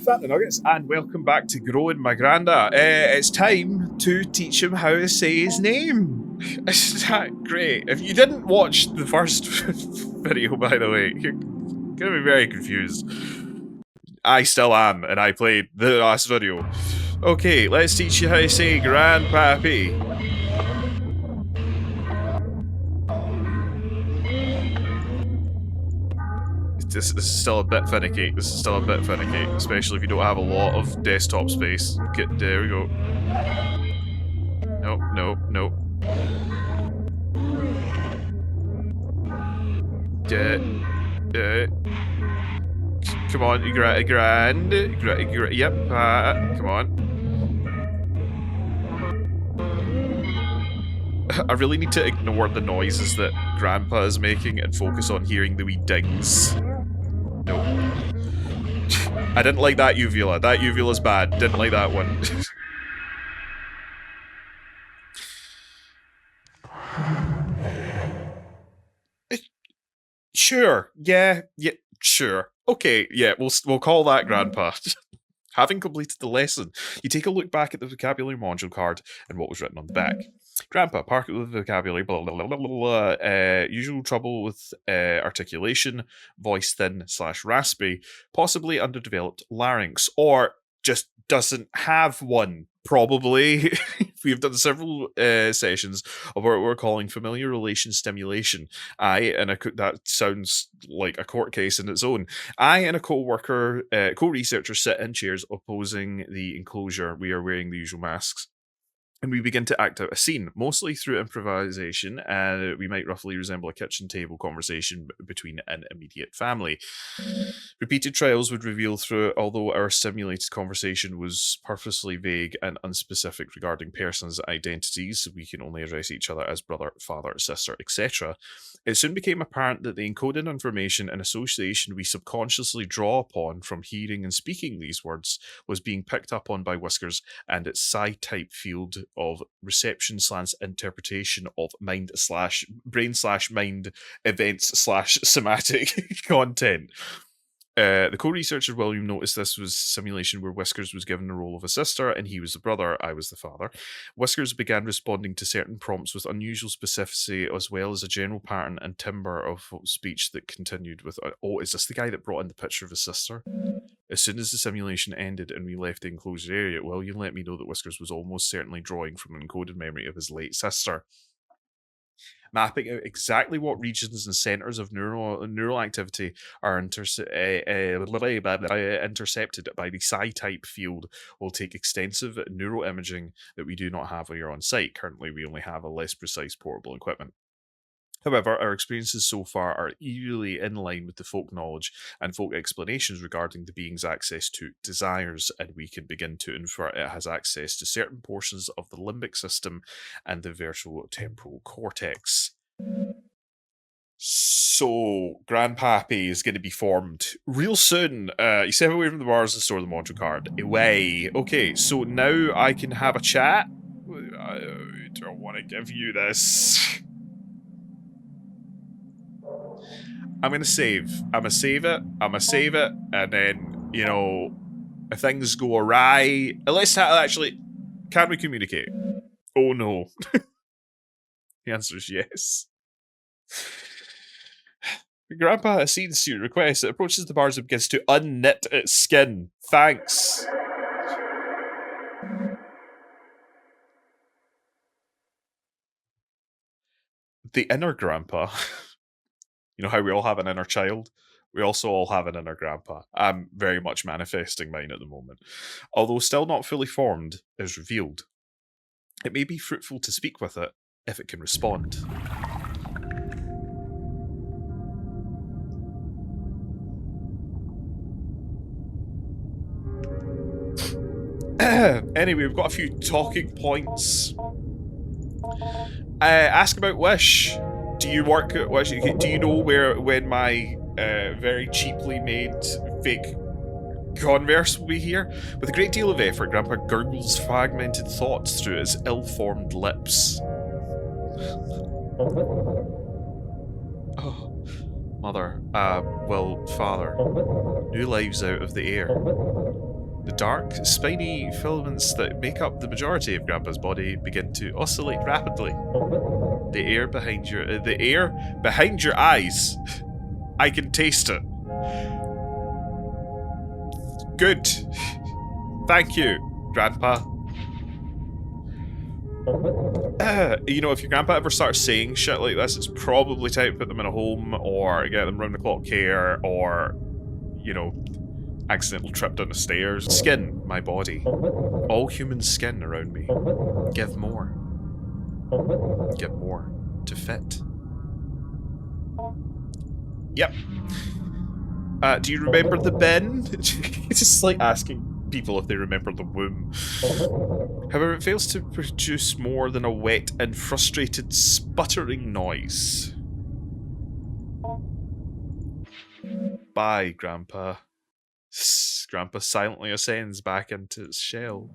Fat the Nuggets, and welcome back to Growing My Granda. It's time to teach him how to say his name. Isn't that great? If you didn't watch the first video, by the way, you're gonna be very confused. I still am, and I played the last video. Okay, let's teach you how to say Grandpappy. This is still a bit finicky. Especially if you don't have a lot of desktop space. There we go. Nope. Come on, yep, come on. I really need to ignore the noises that Grandpa is making and focus on hearing the wee dings. Nope. I didn't like that uvula. That uvula's bad. Didn't like that one. Sure. Yeah, sure. Okay, yeah, we'll call that Grandpa. Having completed the lesson, you take a look back at the vocabulary module card and what was written on the back. Grandpa, park with vocabulary, blah, blah, blah, blah, blah, usual trouble with articulation, voice thin/raspy, possibly underdeveloped larynx, or just doesn't have one, probably. We've done several sessions of what we're calling familiar relation stimulation. That sounds like a court case in its own. I and a co-researcher sit in chairs opposing the enclosure. We are wearing the usual masks. And we begin to act out a scene, mostly through improvisation, and we might roughly resemble a kitchen table conversation between an immediate family. Repeated trials would reveal although our simulated conversation was purposely vague and unspecific regarding persons' identities, so we can only address each other as brother, father, sister, etc., it soon became apparent that the encoded information and association we subconsciously draw upon from hearing and speaking these words was being picked up on by Whiskers and its psi-type field of reception/interpretation of brain/mind events/somatic content. The co-researcher William noticed this was a simulation where Whiskers was given the role of a sister and he was the brother, I was the father. Whiskers began responding to certain prompts with unusual specificity as well as a general pattern and timbre of speech that continued with, oh, is this the guy that brought in the picture of his sister? As soon as the simulation ended and we left the enclosed area, William let me know that Whiskers was almost certainly drawing from an encoded memory of his late sister. Mapping out exactly what regions and centers of neural activity are intercepted by the psi-type field will take extensive neural imaging that we do not have here on site. Currently, we only have a less precise portable equipment. However, our experiences so far are eerily in line with the folk knowledge and folk explanations regarding the being's access to desires, and we can begin to infer it has access to certain portions of the limbic system and the virtual temporal cortex. So, Grandpappy is going to be formed real soon. You step away from the bars and store the module card. Away. Okay, so now I can have a chat. I don't want to give you this. I'm gonna save it, and then, you know, if things go awry, actually, can we communicate? Oh no. The answer is yes. Grandpa has seen the student request. It approaches the bars and begins to unknit its skin. Thanks. The inner Grandpa. You know how we all have an inner child? We also all have an inner Grandpa. I'm very much manifesting mine at the moment. Although still not fully formed, is revealed. It may be fruitful to speak with it if it can respond. Anyway, we've got a few talking points. Ask about Wish. Do you work at Wish? Do you know when my very cheaply made fake Converse will be here? With a great deal of effort, Grandpa gurgles fragmented thoughts through his ill-formed lips. Oh, Mother, well, Father. New lives out of the air. The dark, spiny filaments that make up the majority of Grandpa's body begin to oscillate rapidly. The air behind your eyes. I can taste it. Good. Thank you, Grandpa. You know, if your grandpa ever starts saying shit like this, it's probably time to put them in a home or get them round the clock care or, you know, accidental trip down the stairs. Skin, my body. All human skin around me. Give more. Get more to fit. Yep. Do you remember the bin? It's just like asking people if they remember the womb. However, it fails to produce more than a wet and frustrated sputtering noise. Bye, Grandpa. Grandpa silently ascends back into its shell.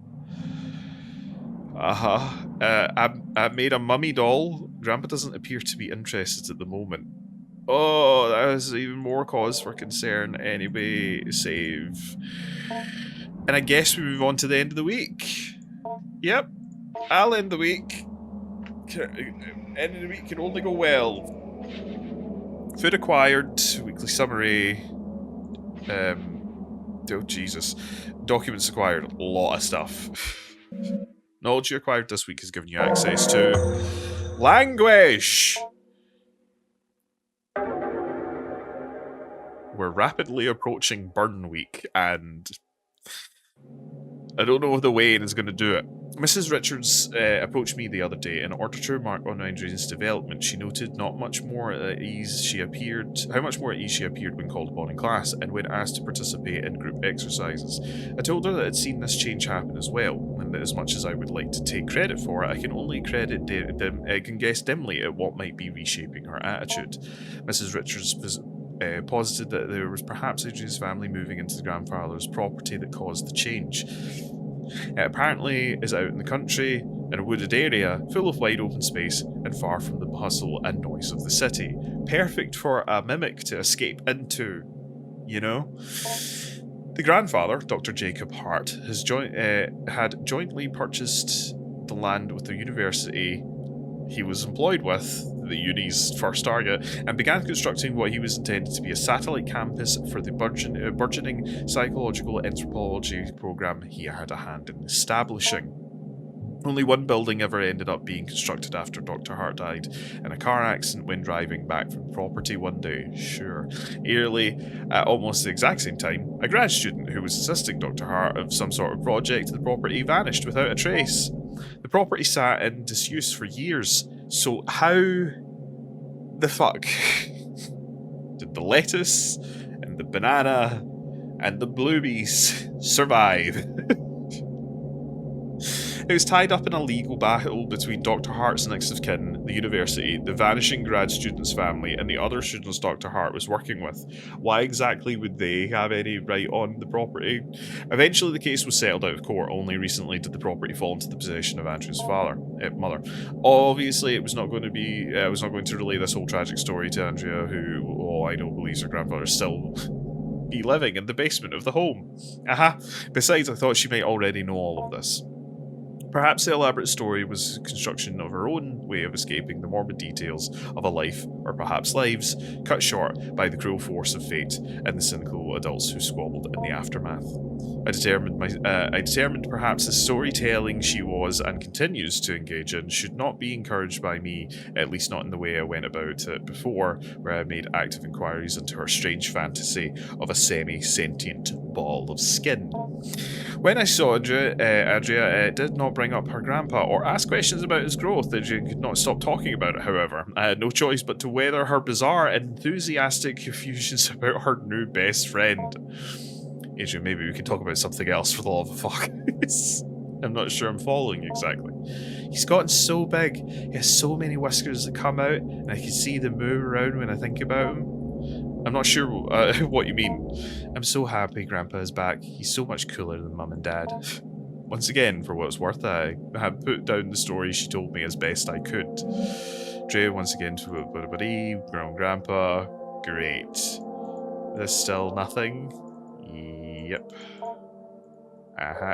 I made a mummy doll. Grandpa doesn't appear to be interested at the moment. Oh, that is even more cause for concern. Anyway, save. And I guess we move on to the end of the week. Yep, I'll end the week. End of the week can only go well. Food acquired, weekly summary. Oh Jesus. Documents acquired, a lot of stuff. Knowledge you acquired this week has given you access to language. We're rapidly approaching Burn Week, and I don't know if the Wayne is going to do it. Mrs. Richards approached me the other day. In order to remark on Andrea's development, she noted how much more at ease she appeared when called upon in class, and when asked to participate in group exercises. I told her that I'd seen this change happen as well, and that as much as I would like to take credit for it, I can only can guess dimly at what might be reshaping her attitude. Mrs. Richards posited that there was perhaps Adrian's family moving into the grandfather's property that caused the change. It apparently is out in the country, in a wooded area, full of wide open space, and far from the hustle and noise of the city. Perfect for a mimic to escape into, you know? The grandfather, Dr. Jacob Hart, had jointly purchased the land with the university he was employed with, the uni's first target, and began constructing what he was intended to be a satellite campus for the burgeoning psychological anthropology program he had a hand in establishing. Only one building ever ended up being constructed after Dr. Hart died in a car accident when driving back from the property one day. Sure. Eerily, at almost the exact same time, a grad student who was assisting Dr. Hart of some sort of project at the property vanished without a trace. The property sat in disuse for years, so how the fuck did the lettuce and the banana and the blueberries survive? It was tied up in a legal battle between Dr. Hart's next of kin, the university, the vanishing grad student's family, and the other students Dr. Hart was working with. Why exactly would they have any right on the property? Eventually the case was settled out of court. Only recently did the property fall into the possession of Andrew's mother. Obviously it was not going to be, I was not going to relay this whole tragic story to Andrea, who, I know, believes her grandfather still be living in the basement of the home. Besides, I thought she might already know all of this. Perhaps the elaborate story was a construction of her own way of escaping the morbid details of a life, or perhaps lives, cut short by the cruel force of fate and the cynical adults who squabbled in the aftermath. I determined perhaps the storytelling she was and continues to engage in should not be encouraged by me, at least not in the way I went about it before, where I made active inquiries into her strange fantasy of a semi-sentient ball of skin. When I saw Andrea did not bring up her grandpa or ask questions about his growth. Adrian could not stop talking about it, however. I had no choice but to weather her bizarre and enthusiastic confusions about her new best friend. Adrian, maybe we can talk about something else for the love of fuck. I'm not sure I'm following exactly. He's gotten so big. He has so many whiskers that come out, and I can see them move around when I think about him. I'm not sure what you mean. I'm so happy Grandpa is back. He's so much cooler than Mum and Dad. Once again, for what it's worth, I have put down the story she told me as best I could. Dre once again to grown Grandpa. Great. There's still nothing. Yep.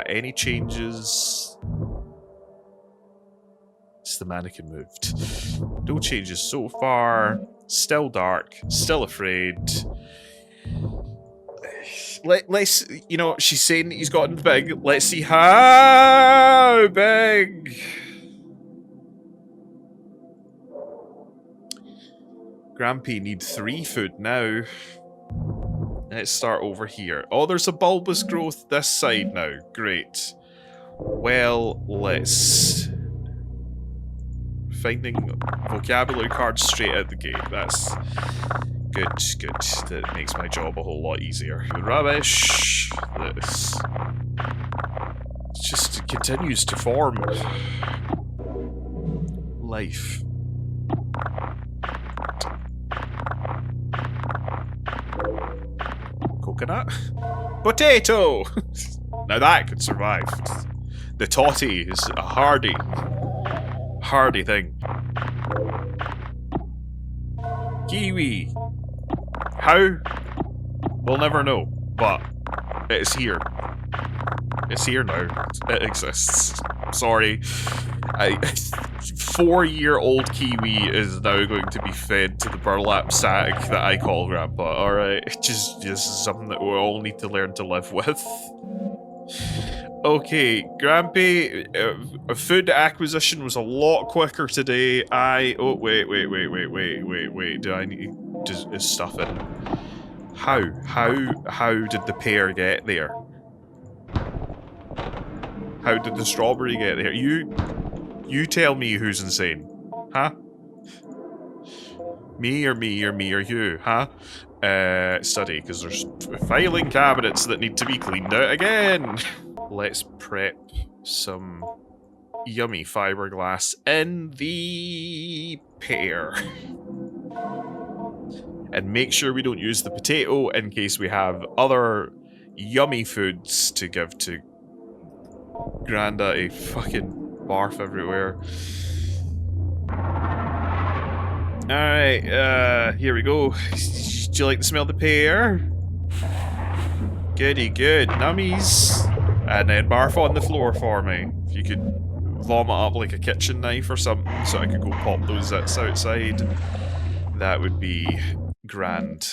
Any changes? It's the mannequin moved. No changes so far. Still dark. Still afraid. Let's, you know, she's saying that he's gotten big. Let's see how big. Grampy need 3 food now. Let's start over here. Oh, there's a bulbous growth this side now. Great. Well, let's... Finding vocabulary cards straight out the gate. That's good, good. That makes my job a whole lot easier. Rubbish. This. It just continues to form. Life. Coconut? Potato! Now that could survive. The totty is a hardy thing. Kiwi. How? We'll never know, but it's here. It's here now. It exists. Sorry. 4-year-old kiwi is now going to be fed to the burlap sack that I call Grandpa, alright? Just something that we all need to learn to live with. Okay, Grampy, food acquisition was a lot quicker today. Oh, wait. Do I need... Is stuff in? How did the pear get there? How did the strawberry get there? You tell me who's insane. Huh? Me or you, huh? Study, because there's filing cabinets that need to be cleaned out again. Let's prep some yummy fiberglass in the pear. And make sure we don't use the potato in case we have other yummy foods to give to Granda. A fucking barf everywhere. Alright, here we go. Do you like the smell of the pear? Goody good. Nummies. And then barf on the floor for me. If you could vomit up like a kitchen knife or something so I could go pop those zits outside. That would be grand.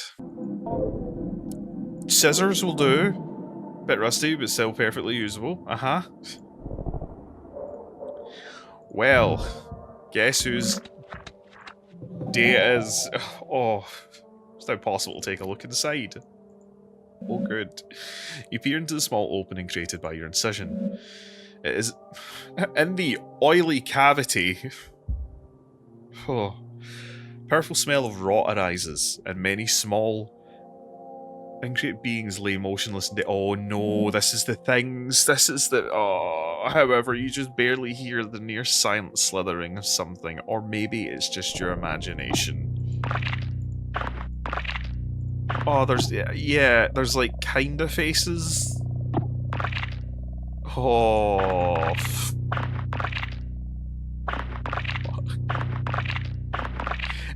Scissors will do. Bit rusty, but still perfectly usable. Well, guess whose day it is? Oh, it's now possible to take a look inside. Oh, good. You peer into the small opening created by your incision. It is in the oily cavity. Oh. Powerful smell of rot arises, and many small increate beings lay motionless in the... Oh no, this is the things. This is the... Oh, however, you just barely hear the near silent slithering of something, or maybe it's just your imagination. Oh, there's... Yeah, there's like kinda faces. Oh...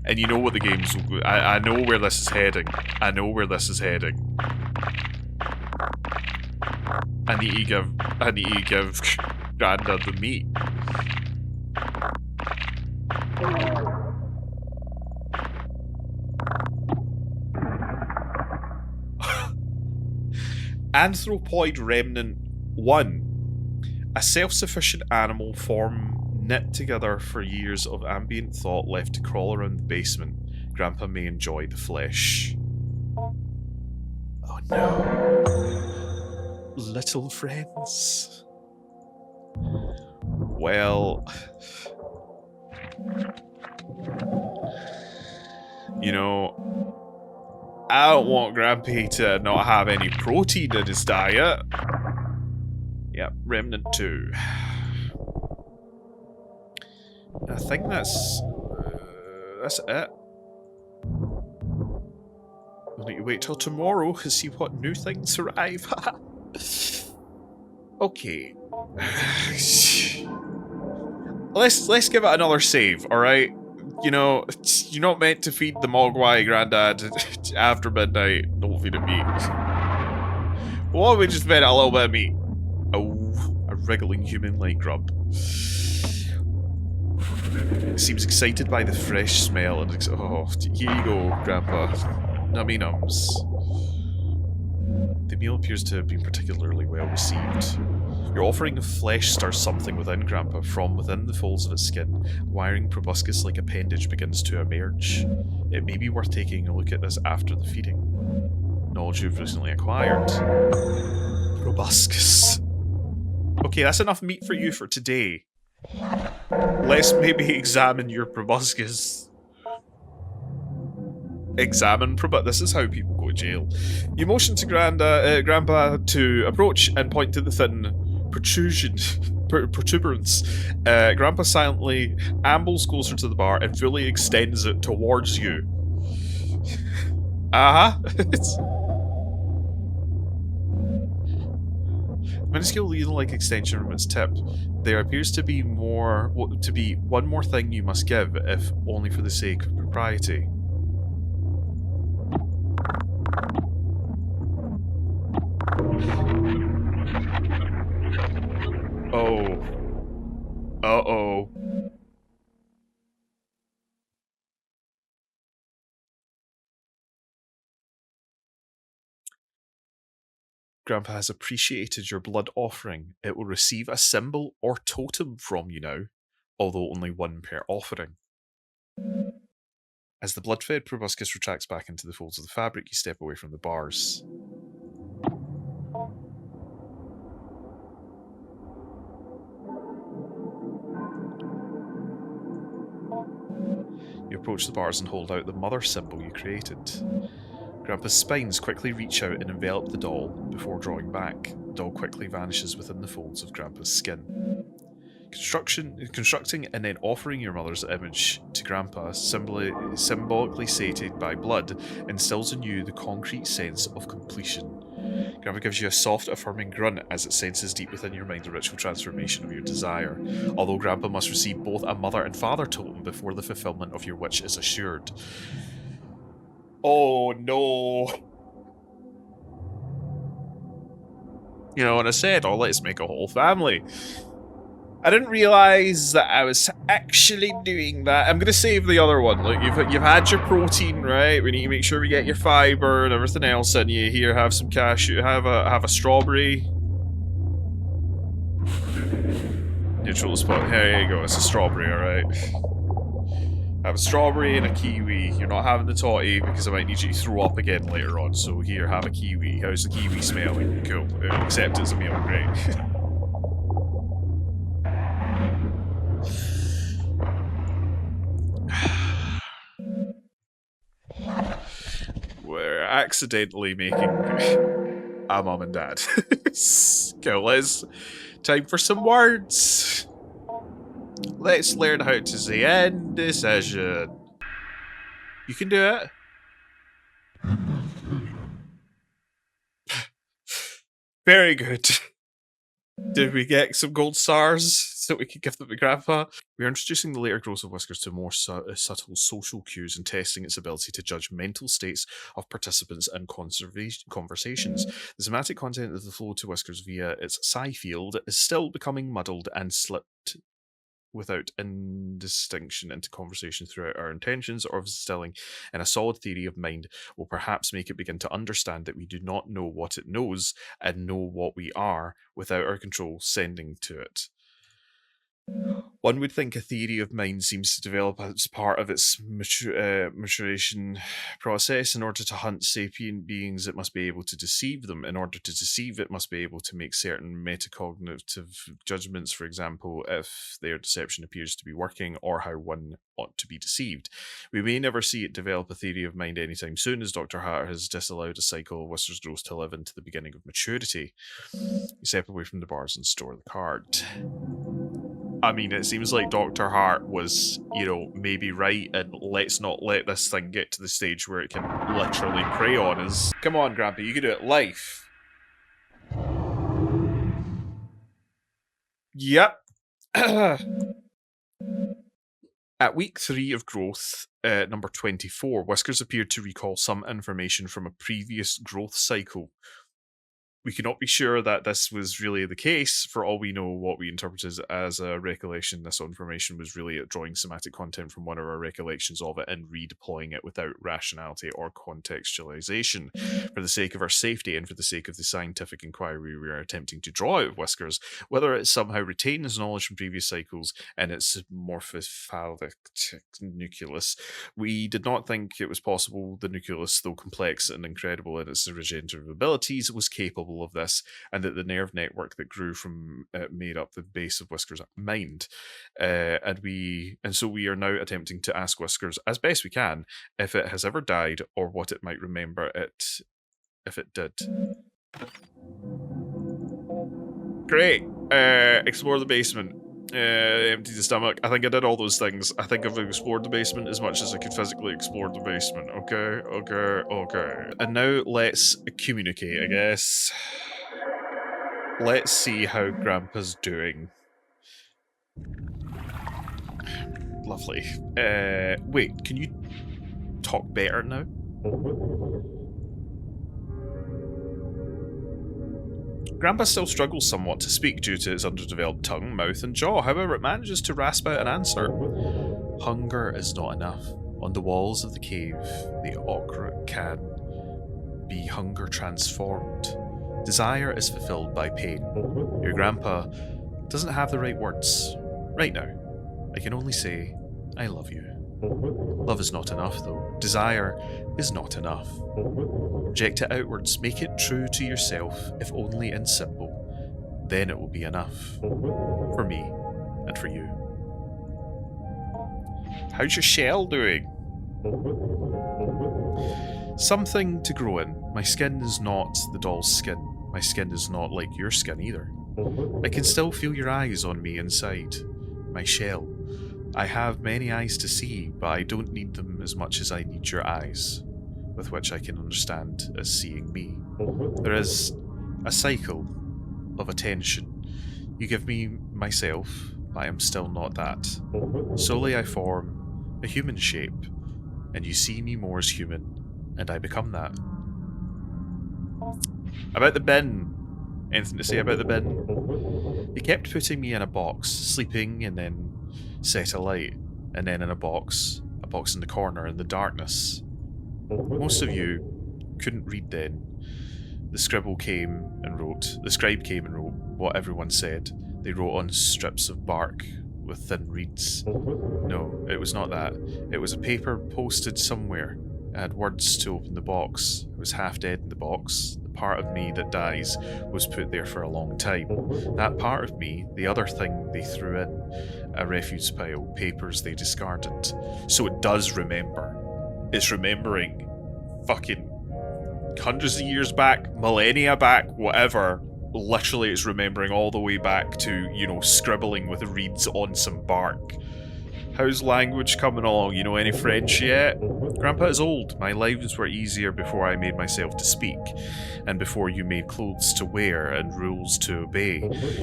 And you know what the game's... I know where this is heading. I know where this is heading. I need to give Granda the meat. Anthropoid Remnant 1. A self-sufficient animal form knit together for years of ambient thought left to crawl around the basement. Grandpa may enjoy the flesh. Oh no. Little friends. Well... You know... I don't want Grampy to not have any protein in his diet. Yep, Remnant 2. I think that's it. We'll need to wait till tomorrow to see what new things arrive. Okay. Let's give it another save, alright? you know, you're not meant to feed the mogwai, Grandad, after midnight. Don't feed it meat. Why don't we just feed it a little bit of meat? Oh, a wriggling human-like grub. Seems excited by the fresh smell and oh, here you go, Grandpa. Nummy nums. The meal appears to have been particularly well received. Your offering of flesh stirs something within Grandpa. From within the folds of its skin, a wiring proboscis-like appendage begins to emerge. It may be worth taking a look at this after the feeding. Knowledge you've recently acquired. Proboscis. Okay, that's enough meat for you for today. Let's maybe examine your proboscis. Examine proboscis. This is how people go to jail. You motion to Grandpa to approach and point to the thin protuberance. Grandpa silently ambles closer to the bar and fully extends it towards you. Minuscule needle-like extension from its tip. There appears to be one more thing you must give, if only for the sake of propriety. Oh. Uh-oh. Grandpa has appreciated your blood offering. It will receive a symbol or totem from you now, although only one per offering. As the blood-fed proboscis retracts back into the folds of the fabric, you step away from the bars. You approach the bars and hold out the mother symbol you created. Grandpa's spines quickly reach out and envelop the doll before drawing back. The doll quickly vanishes within the folds of Grandpa's skin. Constructing and then offering your mother's image to Grandpa, symbolically sated by blood, instills in you the concrete sense of completion. Grandpa gives you a soft, affirming grunt as it senses deep within your mind the ritual transformation of your desire, although Grandpa must receive both a mother and father totem before the fulfillment of your wish is assured. Oh no. You know what I said? Oh, let's make a whole family. I didn't realise that I was actually doing that. I'm gonna save the other one. Look, you've had your protein, right? We need to make sure we get your fiber and everything else in you. Here, have some cashew. Have a strawberry. Neutral spot. Here you go. It's a strawberry, all right. Have a strawberry and a kiwi. You're not having the toddy because I might need you to throw up again later on. So here, have a kiwi. How's the kiwi smelling? Cool. Accept it as a meal. Great. We're accidentally making a mum and dad. Cool, let's time for some words. Let's learn how to say indecision. You can do it. Very good. Did we get some gold stars so we could give them to Grandpa? We are introducing the later growth of whiskers to more subtle social cues and testing its ability to judge mental states of participants and conversations. The semantic content of the flow to whiskers via its psi field is still becoming muddled and slipped without indistinction into conversation throughout our intentions or instilling in a solid theory of mind will perhaps make it begin to understand that we do not know what it knows and know what we are without our control sending to it. One would think a theory of mind seems to develop as part of its maturation process. In order to hunt sapient beings, it must be able to deceive them. In order to deceive, it must be able to make certain metacognitive judgments, for example, if their deception appears to be working or how one ought to be deceived. We may never see it develop a theory of mind anytime soon, as Dr. Hatter has disallowed a cycle of whiskers growth to live into the beginning of maturity. You step away from the bars and store the card. I mean, it seems like Dr. Hart was, you know, maybe right, and let's not let this thing get to the stage where it can literally prey on us. Come on, Grandpa, you can do it. Life. Yep. At week 3 of growth, number 24, Whiskers appeared to recall some information from a previous growth cycle. We cannot be sure that this was really the case. For all we know, what we interpreted as a recollection, this information was really drawing somatic content from one of our recollections of it and redeploying it without rationality or contextualization. For the sake of our safety and for the sake of the scientific inquiry we are attempting to draw out of Whiskers, whether it somehow retains knowledge from previous cycles and its morphophalic nucleus, we did not think it was possible the nucleus, though complex and incredible in its regenerative abilities, was capable of this, and that the nerve network that grew from it made up the base of Whiskers' mind. And so we are now attempting to ask Whiskers, as best we can, if it has ever died or what it might remember it if it did. Great. Explore the basement. Empty the stomach. I think I did all those things. I think I've explored the basement as much as I could physically explore the basement. Okay. And now let's communicate, I guess. Let's see how Grandpa's doing. Lovely. Wait, can you talk better now? Grandpa still struggles somewhat to speak due to his underdeveloped tongue, mouth, and jaw. However, it manages to rasp out an answer. Hunger is not enough. On the walls of the cave, the ochre can be hunger transformed. Desire is fulfilled by pain. Your grandpa doesn't have the right words. Right now, I can only say, I love you. Love is not enough, though. Desire is not enough. Project it outwards. Make it true to yourself, if only in symbol. Then it will be enough. For me, and for you. How's your shell doing? Something to grow in. My skin is not the doll's skin. My skin is not like your skin either. I can still feel your eyes on me inside. My shell. I have many eyes to see, but I don't need them as much as I need your eyes, with which I can understand as seeing me. There is a cycle of attention. You give me myself, but I am still not that. Slowly I form a human shape, and you see me more as human, and I become that. About the bin. Anything to say about the bin? He kept putting me in a box, sleeping and then set alight, and then in a box in the corner in the darkness. Most of you couldn't read then. The scribe came and wrote what everyone said. They wrote on strips of bark with thin reeds. No, it was not that. It was a paper posted somewhere. It had words to open the box. It was half dead in the box. The part of me that dies was put there for a long time. That part of me, the other thing they threw in, a refuse pile, papers they discarded. So it does remember. It's remembering fucking hundreds of years back, millennia back, whatever. Literally, it's remembering all the way back to, scribbling with reeds on some bark. How's language coming along? Any French yet? Grandpa is old. My lives were easier before I made myself to speak, and before you made clothes to wear and rules to obey.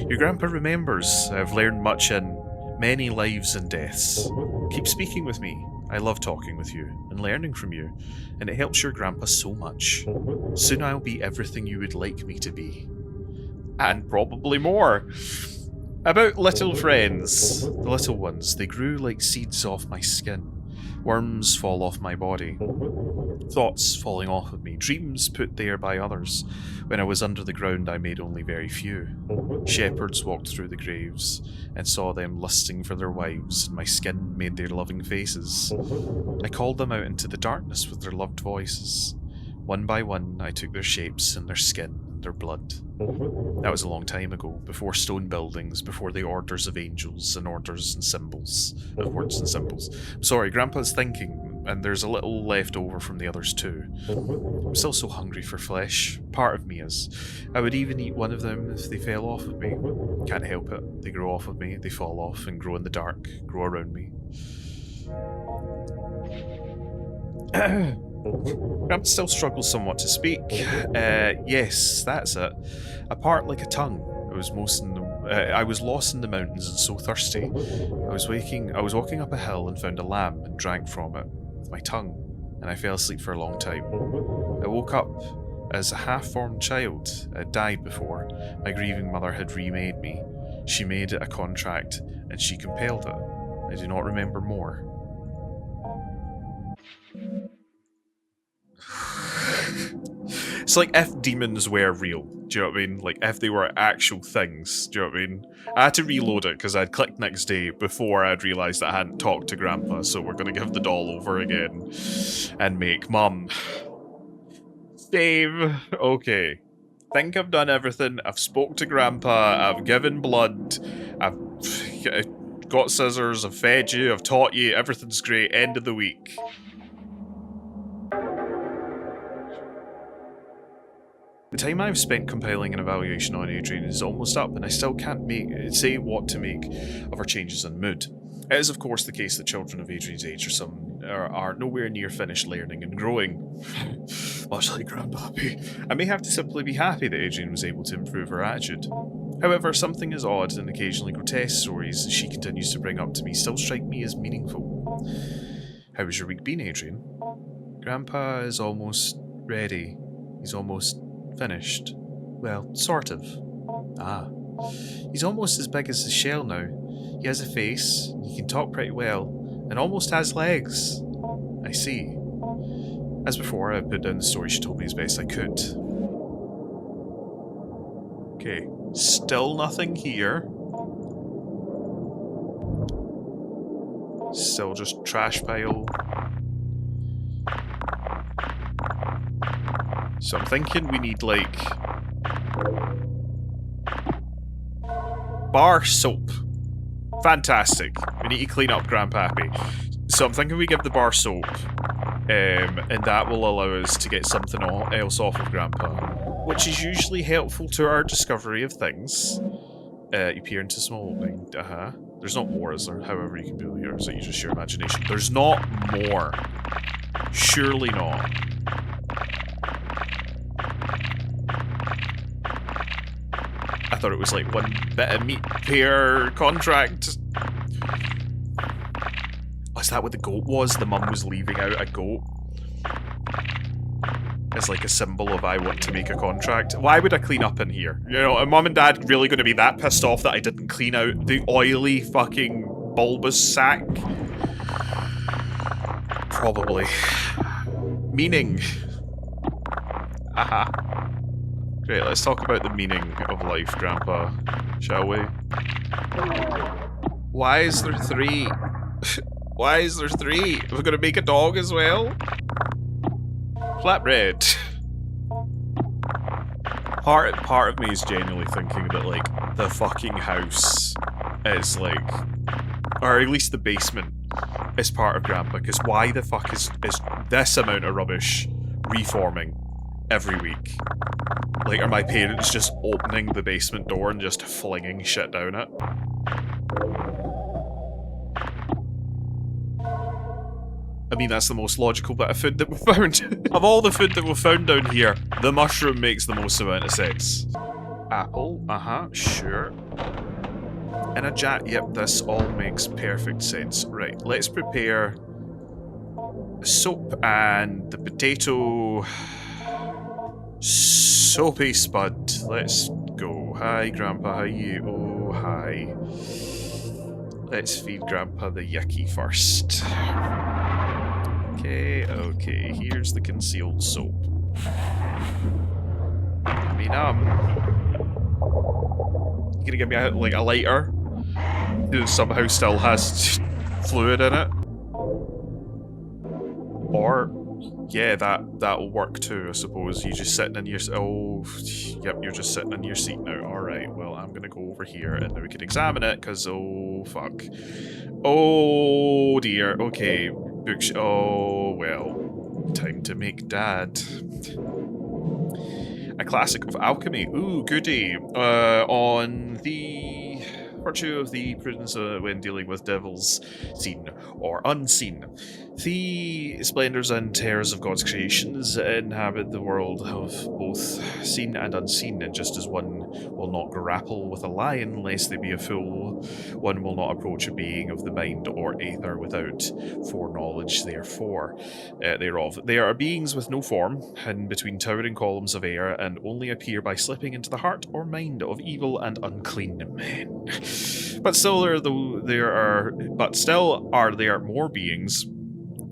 Your grandpa remembers. I've learned much in many lives and deaths. Keep speaking with me. I love talking with you and learning from you, and it helps your grandpa so much. Soon I'll be everything you would like me to be. And probably more. About little friends. The little ones, they grew like seeds off my skin. Worms fall off my body. Thoughts falling off of me. Dreams put there by others. When I was under the ground, I made only very few. Shepherds walked through the graves and saw them lusting for their wives, and my skin made their loving faces. I called them out into the darkness with their loved voices. One by one, I took their shapes and their skin and their blood. That was a long time ago, before stone buildings, before the orders of angels and orders and symbols, of words and symbols. I'm sorry, Grandpa's thinking, and there's a little left over from the others too. I'm still so hungry for flesh. Part of me is. I would even eat one of them if they fell off of me. Can't help it. They grow off of me, they fall off and grow in the dark, grow around me. Grandpa still struggles somewhat to speak. Yes, that's it. A part like a tongue. It was I was lost in the mountains and so thirsty. I was walking up a hill and found a lamb and drank from it with my tongue, and I fell asleep for a long time. I woke up as a half-formed child. I had died before. My grieving mother had remade me. She made it a contract, and she compelled it. I do not remember more. It's like if demons were real, do you know what I mean? Like if they were actual things, do you know what I mean? I had to reload it because I'd clicked next day before I'd realised that I hadn't talked to Grandpa, so we're going to give the doll over again and make Mum. Save. Okay. Think I've done everything. I've spoke to Grandpa, I've given blood, I've got scissors, I've fed you, I've taught you, everything's great, end of the week. The time I've spent compiling an evaluation on Adrian is almost up, and I still can't say what to make of her changes in mood. It is, of course, the case that children of Adrian's age are nowhere near finished learning and growing. Much like Grandpappy. I may have to simply be happy that Adrian was able to improve her attitude. However, something as odd and occasionally grotesque stories she continues to bring up to me still strike me as meaningful. How has your week been, Adrian? Grandpa is almost ready. He's almost finished. Well, sort of. Ah. He's almost as big as the shell now. He has a face, he can talk pretty well, and almost has legs. I see. As before, I put down the story she told me as best I could. Okay. Still nothing here. Still just trash pile. So I'm thinking we need, like, bar soap. Fantastic. We need to clean up Grandpappy. So I'm thinking we give the bar soap, and that will allow us to get something else off of Grandpa, which is usually helpful to our discovery of things. You peer into a small opening. There's not more, is there? However, you can build here. Is it just your imagination? There's not more. Surely not. I thought it was like one bit of meat per contract. Oh, is that what the goat was? The mum was leaving out a goat as like a symbol of I want to make a contract. Why would I clean up in here? You know, are mum and dad really going to be that pissed off that I didn't clean out the oily fucking bulbous sack? Probably. Meaning. Aha. Great, let's talk about the meaning of life, Grandpa, shall we? Why is there 3? Why is there 3? Are we gonna make a dog as well? Flatbread. Part of me is genuinely thinking that, like, the fucking house is, like, or at least the basement is part of Grandpa, because why the fuck is this amount of rubbish reforming every week? Like, are my parents just opening the basement door and just flinging shit down it? I mean, that's the most logical bit of food that we found. Of all the food that we've found down here, the mushroom makes the most amount of sense. Apple, sure. And a yep, this all makes perfect sense. Right, let's prepare soap and the potato... Soapy Spud. Let's go. Hi, Grandpa. How you? Oh, hi. Let's feed Grandpa the yucky first. Okay. Here's the concealed soap. I mean, you gonna give me a lighter that somehow still has fluid in it? Or... yeah, that'll work too, I suppose. You just sitting in your... oh, yep, you're just sitting in your seat now. Alright, well, I'm gonna go over here and then we can examine it, because, oh, fuck. Oh, dear. Okay. Oh, well. Time to make Dad. A classic of alchemy. Ooh, goody. On the virtue of the prudence when dealing with devils, seen or unseen. The splendours and terrors of God's creations inhabit the world of both seen and unseen, and just as one will not grapple with a lion lest they be a fool, one will not approach a being of the mind or aether without foreknowledge thereof. They are beings with no form, hidden between towering columns of air, and only appear by slipping into the heart or mind of evil and unclean men. But still are there more beings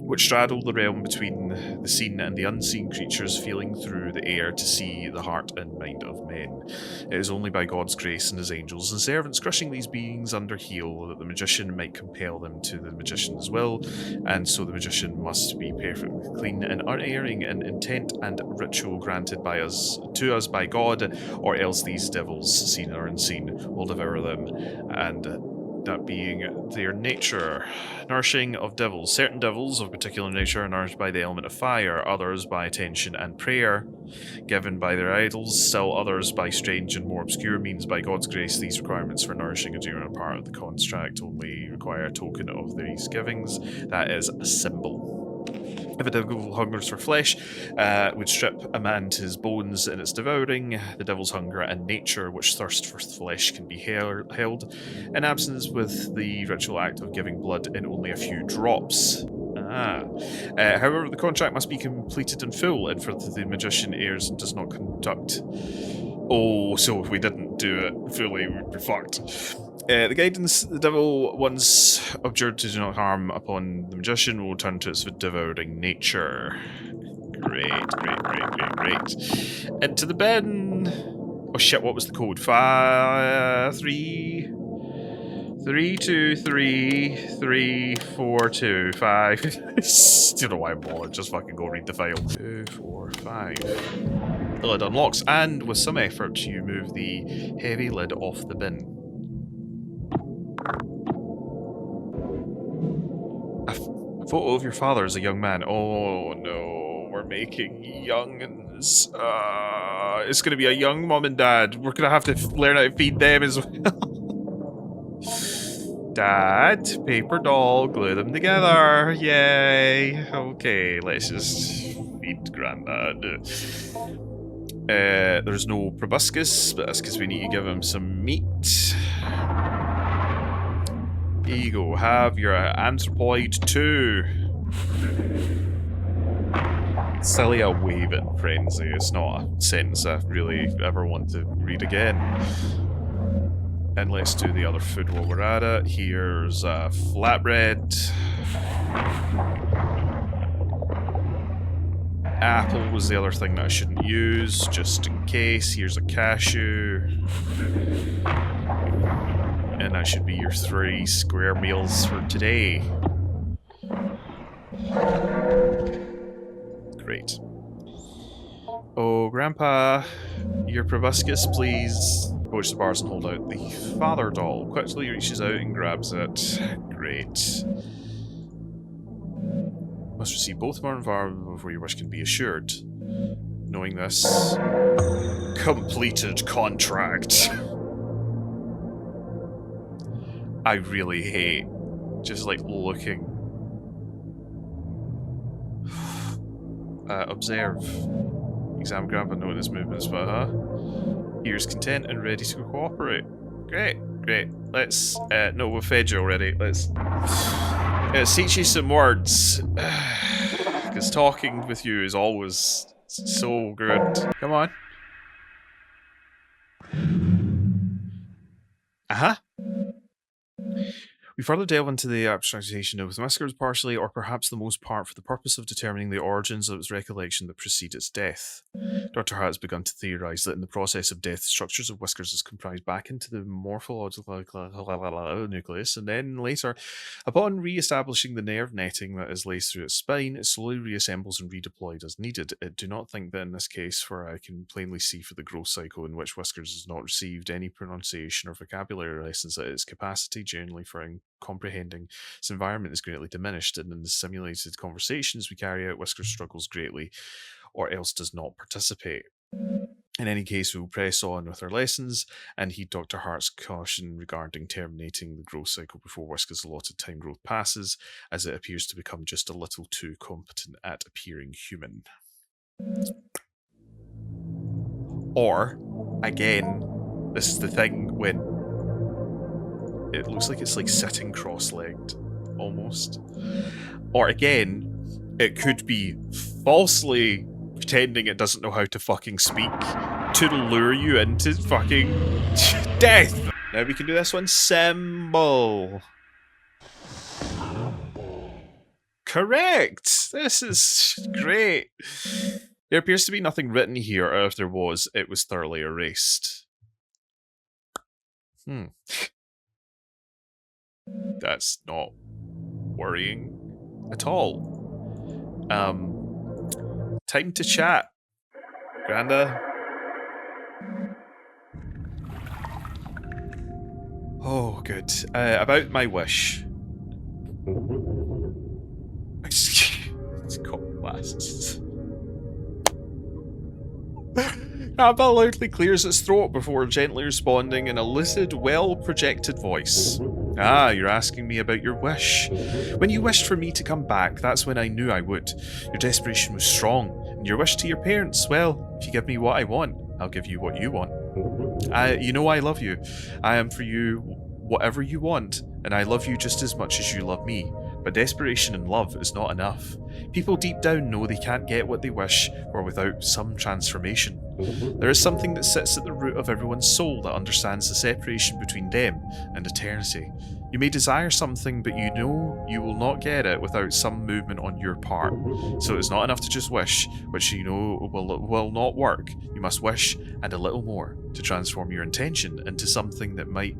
which straddle the realm between the seen and the unseen creatures, feeling through the air to see the heart and mind of men. It is only by God's grace and his angels and servants crushing these beings under heel that the magician might compel them to the magician's will, and so the magician must be perfectly clean and unerring in intent and ritual granted to us by God, or else these devils, seen or unseen, will devour them, and that being their nature. Nourishing of devils. Certain devils of particular nature are nourished by the element of fire, others by attention and prayer given by their idols, still others by strange and more obscure means. By God's grace, these requirements for nourishing a demon are part of the contract, only require a token of these givings, that is, a symbol. If a devil hungers for flesh, would strip a man to his bones in its devouring. The devil's hunger and nature, which thirst for flesh, can be held in absence with the ritual act of giving blood in only a few drops. However, the contract must be completed in full, and for the magician errs and does not conduct. Oh, so if we didn't do it fully, we'd be fucked. The guidance the devil once abjured to do not harm upon the magician will return to its devouring nature. Great. Into the bin. Oh shit, what was the code? 3233425. Don't know why I'm bothered, just fucking go read the file. 245. The lid unlocks, and with some effort you move the heavy lid off the bin. A photo of your father as a young man. Oh no, we're making youngins. It's gonna be a young mom and dad. We're gonna have to learn how to feed them as well. Dad, paper doll, glue them together. Yay. Okay, let's just feed Grandad. There's no proboscis, but that's because we need to give him some meat. Here you go, have your anthropoid 2. Silly a waving frenzy. It's not a sentence I really ever want to read again. And let's do the other food while we're at it. Here's a flatbread. Apple was the other thing that I shouldn't use, just in case. Here's a cashew. And that should be your 3 square meals for today. Great. Oh, Grandpa, your proboscis, please. Approach the bars and hold out the father doll. Quickly reaches out and grabs it. Great. Must receive both of our environment before your wish can be assured. Knowing this, completed contract. I really hate just like looking. Observe. Examine Grandpa, notice movements, but ears content and ready to cooperate. Great. Let's no, we've fed you already. Let's teach you some words. Because talking with you is always so good. Come on. We further delve into the abstractation of whiskers partially, or perhaps the most part, for the purpose of determining the origins of its recollection that precede its death. Dr. Hart has begun to theorise that in the process of death, structures of whiskers is comprised back into the morphological nucleus, and then later, upon re-establishing the nerve netting that is laced through its spine, it slowly reassembles and redeployed as needed. I do not think that in this case, for I can plainly see for the growth cycle in which whiskers has not received any pronunciation or vocabulary lessons, that its capacity generally for comprehending its environment is greatly diminished, and in the simulated conversations we carry out, Whiskers struggles greatly, or else does not participate. In any case, we will press on with our lessons and heed Dr. Hart's caution regarding terminating the growth cycle before Whisker's allotted time growth passes, as it appears to become just a little too competent at appearing human. Or, again, this is the thing when it looks like it's like sitting cross-legged, almost. Or again, it could be falsely pretending it doesn't know how to fucking speak to lure you into fucking death. Now we can do this one. Symbol. Correct. This is great. There appears to be nothing written here, or if there was, it was thoroughly erased. That's not worrying at all. Time to chat. Granda. Oh, good. About my wish. It's got glasses. Grandpa loudly clears its throat before gently responding in a lucid, well-projected voice. Ah, you're asking me about your wish. When you wished for me to come back, that's when I knew I would. Your desperation was strong, and your wish to your parents, well, if you give me what I want, I'll give you what you want. You know I love you. I am for you whatever you want, and I love you just as much as you love me. But desperation and love is not enough. People deep down know they can't get what they wish or without some transformation. There is something that sits at the root of everyone's soul that understands the separation between them and eternity. You may desire something, but you know you will not get it without some movement on your part. So it's not enough to just wish, which you know will not work. You must wish and a little more to transform your intention into something that might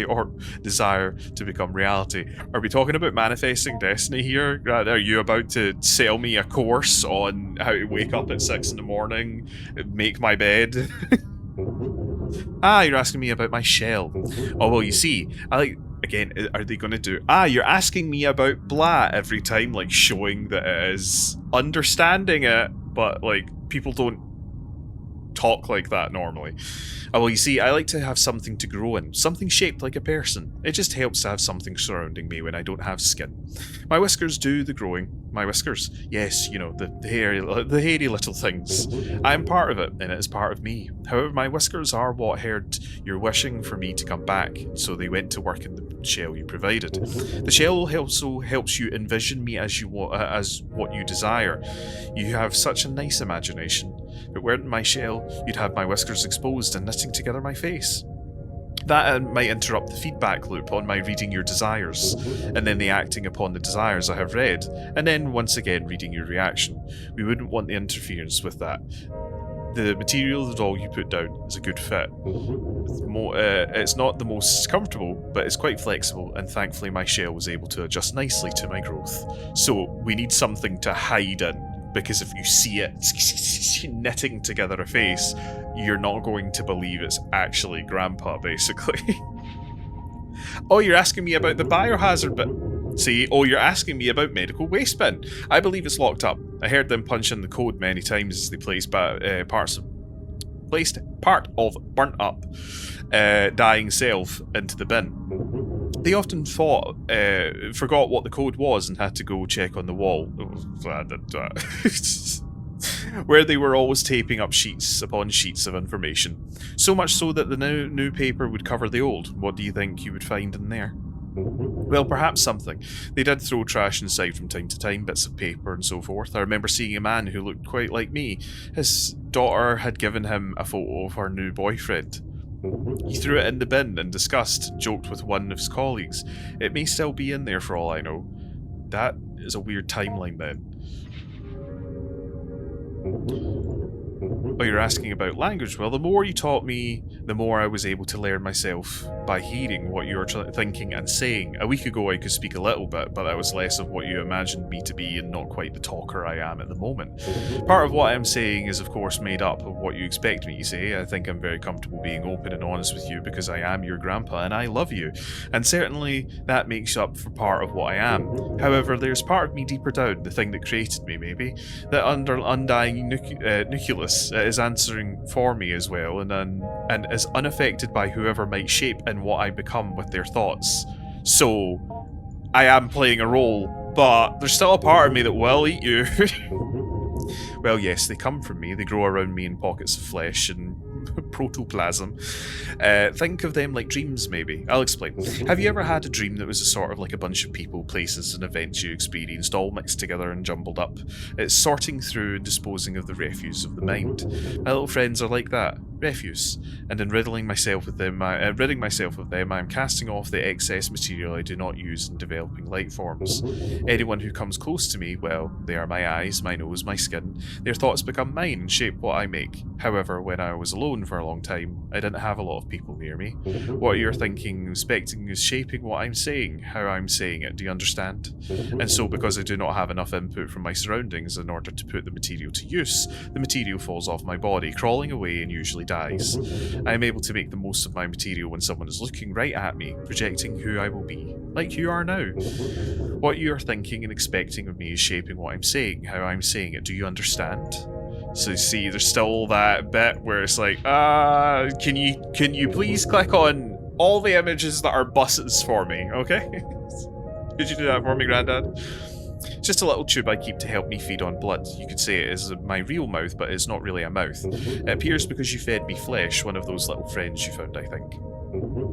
or desire to become reality. Are we talking about manifesting destiny here? Are you about to sell me a course on how to wake up at 6 in the morning, make my bed? Ah, you're asking me about my shell. Oh, well, you see, again, are they going to do... Ah, you're asking me about blah every time, like, showing that it is understanding it, but, like, people don't talk like that normally. Oh, well, you see, I like to have something to grow in, something shaped like a person. It just helps to have something surrounding me when I don't have skin. My whiskers do the growing. My whiskers, yes, you know, the hairy little things. I am part of it, and it is part of me. However, my whiskers are what heard your wishing for me to come back, so they went to work in the shell you provided. The shell also helps you envision me as what you desire. You have such a nice imagination. If it weren't my shell, you'd have my whiskers exposed and knitting together my face. That might interrupt the feedback loop on my reading your desires, and then the acting upon the desires I have read, and then once again reading your reaction. We wouldn't want the interference with that. The material of the doll you put down is a good fit. It's not the most comfortable, but it's quite flexible, and thankfully my shell was able to adjust nicely to my growth. So we need something to hide in, because if you see it knitting together a face, you're not going to believe it's actually Grandpa, basically. Oh, you're asking me about the biohazard bit. See, oh, you're asking me about medical waste bin. I believe it's locked up. I heard them punch in the code many times as they placed part of burnt up, dying self into the bin. They often forgot what the code was and had to go check on the wall. Where they were always taping up sheets upon sheets of information. So much so that the new paper would cover the old. What do you think you would find in there? Well, perhaps something. They did throw trash inside from time to time, bits of paper and so forth. I remember seeing a man who looked quite like me. His daughter had given him a photo of her new boyfriend. He threw it in the bin in disgust and joked with one of his colleagues. It may still be in there for all I know. That is a weird timeline then. Oh, you're asking about language. Well, the more you taught me, the more I was able to learn myself by hearing what you were thinking and saying. A week ago I could speak a little bit, but that was less of what you imagined me to be and not quite the talker I am at the moment. Part of what I'm saying is of course made up of what you expect me to say. I think I'm very comfortable being open and honest with you because I am your grandpa and I love you. And certainly that makes up for part of what I am. However, there's part of me deeper down, the thing that created me maybe, that undying nucleus. is answering for me as well, and is unaffected by whoever might shape in what I become with their thoughts. So, I am playing a role, but there's still a part of me that will eat you. Well, yes, they come from me. They grow around me in pockets of flesh and protoplasm. Think of them like dreams, maybe. I'll explain. Have you ever had a dream that was a sort of like a bunch of people, places, and events you experienced all mixed together and jumbled up? It's sorting through and disposing of the refuse of the mind. My little friends are like that. Refuse. And in ridding myself of them, I'm casting off the excess material I do not use in developing light forms. Anyone who comes close to me, well, they are my eyes, my nose, my skin. Their thoughts become mine and shape what I make. However, when I was alone for a long time, I didn't have a lot of people near me. What you're thinking, expecting is shaping what I'm saying, how I'm saying it, do you understand? And so because I do not have enough input from my surroundings in order to put the material to use, the material falls off my body, crawling away and usually dies. I am able to make the most of my material when someone is looking right at me, projecting who I will be, like you are now. What you are thinking and expecting of me is shaping what I'm saying, how I'm saying it, do you understand? So see, there's still that bit where it's like, can you please click on all the images that are buses for me, okay? Could you do that for me, Grandad? It's just a little tube I keep to help me feed on blood. You could say it is my real mouth, but it's not really a mouth. It appears because you fed me flesh, one of those little friends you found, I think.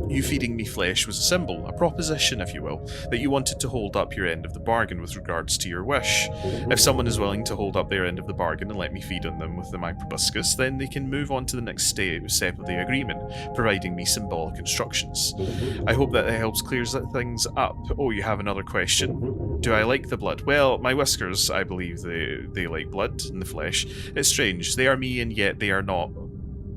You feeding me flesh was a symbol, a proposition, if you will, that you wanted to hold up your end of the bargain with regards to your wish. If someone is willing to hold up their end of the bargain and let me feed on them with my proboscis, then they can move on to the next step of the agreement, providing me symbolic instructions. I hope that helps clear things up. Oh, you have another question? Do I like the blood? Well, my whiskers, I believe they like blood and the flesh. It's strange. They are me and yet they are not.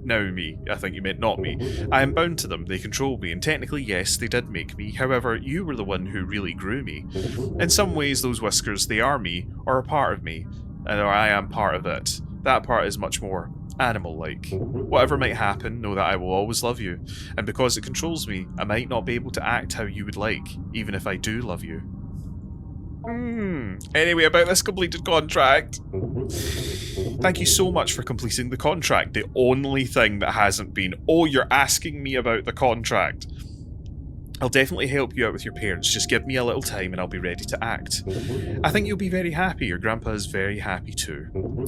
Now me. I think you meant not me. I am bound to them, they control me, and technically yes, they did make me. However, you were the one who really grew me. In some ways, those whiskers, they are me, or a part of me, or I am part of it. That part is much more animal-like. Whatever might happen, know that I will always love you, and because it controls me, I might not be able to act how you would like, even if I do love you. Anyway, about this completed contract. Thank you so much for completing the contract. The only thing that hasn't been, oh, you're asking me about the contract. I'll definitely help you out with your parents. Just give me a little time and I'll be ready to act. I think you'll be very happy. Your grandpa is very happy too.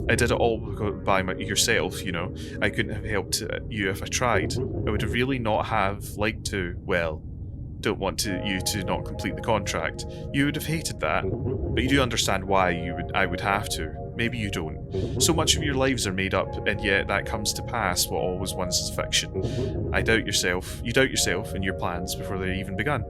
I did it all by yourself, you know. I couldn't have helped you if I tried. I would have really not have liked to, well, don't want you to not complete the contract. You would have hated that, but you do understand why I would have to. Maybe you don't. So much of your lives are made up, and yet that comes to pass what always once is fiction. You doubt yourself and your plans before they're even begun,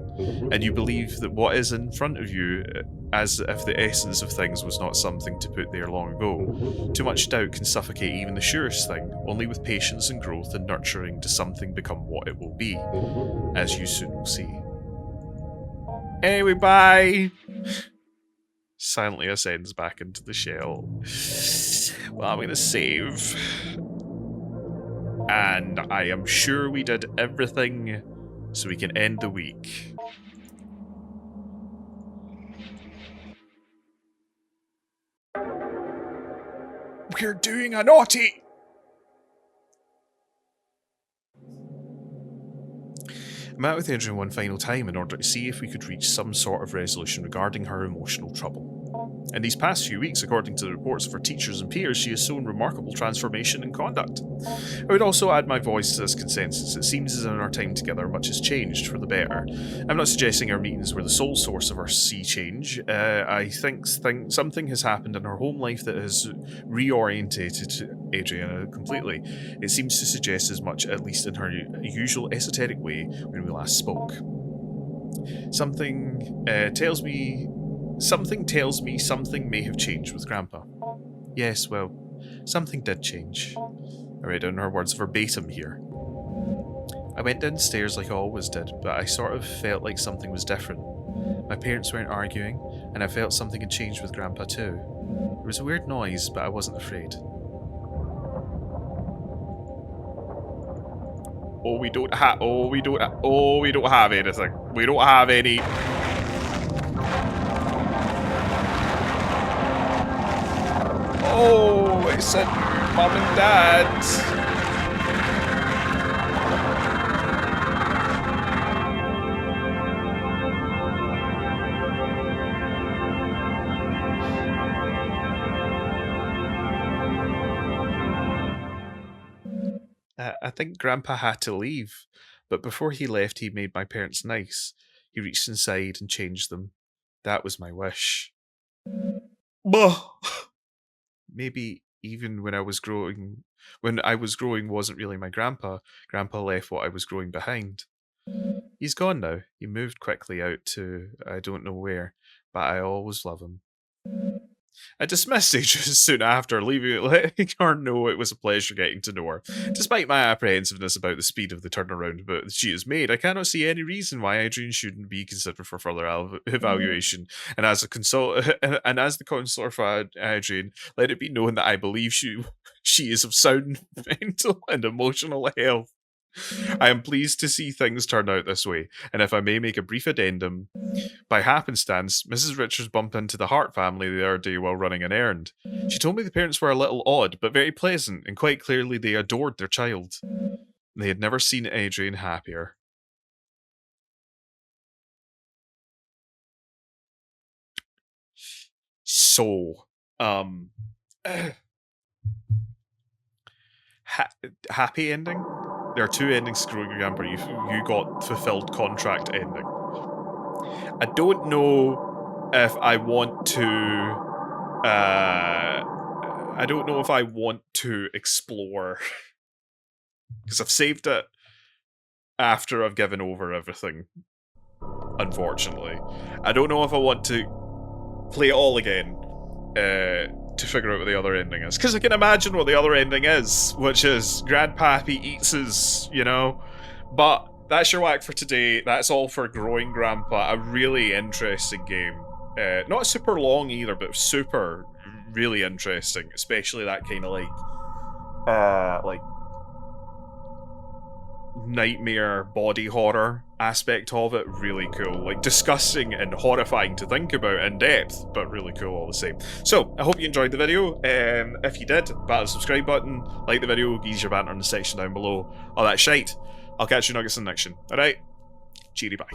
and you believe that what is in front of you as if the essence of things was not something to put there long ago. Too much doubt can suffocate even the surest thing. Only with patience and growth and nurturing does something become what it will be, as you soon will see. Anyway, bye! Silently ascends back into the shell. Well, I'm gonna save. And I am sure we did everything so we can end the week. We're doing a naughty! I met with Adrian one final time in order to see if we could reach some sort of resolution regarding her emotional trouble. In these past few weeks, according to the reports of her teachers and peers, she has shown remarkable transformation in conduct. I would also add my voice to this consensus. It seems as in our time together much has changed for the better. I'm not suggesting our meetings were the sole source of our sea change. I think something has happened in her home life that has reorientated Adriana completely. It seems to suggest as much, at least in her usual esoteric way, when we last spoke. Something tells me something may have changed with Grandpa. Yes, well, something did change. I read down her words verbatim here. I went downstairs like I always did, but I sort of felt like something was different. My parents weren't arguing, and I felt something had changed with Grandpa too. There was a weird noise, but I wasn't afraid. We don't have anything. We don't have any. Oh, it's a nuke. Mom and Dad. I think Grandpa had to leave, but before he left, he made my parents nice. He reached inside and changed them. That was my wish. Maybe even when I was growing wasn't really my grandpa. Grandpa left what I was growing behind. He's gone now. He moved quickly out to I don't know where, but I always love him. I dismissed Adrian soon after, letting her know it was a pleasure getting to know her. Despite my apprehensiveness about the speed of the turnaround she has made, I cannot see any reason why Adrian shouldn't be considered for further evaluation. And as the counsellor for Adrian, let it be known that I believe she is of sound mental and emotional health. I am pleased to see things turn out this way, and if I may make a brief addendum, by happenstance, Mrs. Richards bumped into the Hart family the other day while running an errand. She told me the parents were a little odd, but very pleasant, and quite clearly they adored their child. They had never seen Adrian happier. So, happy ending? There are two endings to Growing Grandpa. You got fulfilled contract ending. I don't know if I want to. I don't know if I want to explore because I've saved it after I've given over everything. Unfortunately, I don't know if I want to play it all again to figure out what the other ending is, because I can imagine what the other ending is, which is Grandpappy eats his, But that's your whack for today. That's all for Growing Grandpa, a really interesting game. Not super long either, but super, really interesting, especially that kind of like nightmare body horror aspect of it. Really cool, like disgusting and horrifying to think about in depth, but really cool all the same. So I hope you enjoyed the video. If you did, bat the subscribe button, like the video, use your banter in the section down below, all that shite. I'll catch you nuggets in the next one. Alright, cheery bye.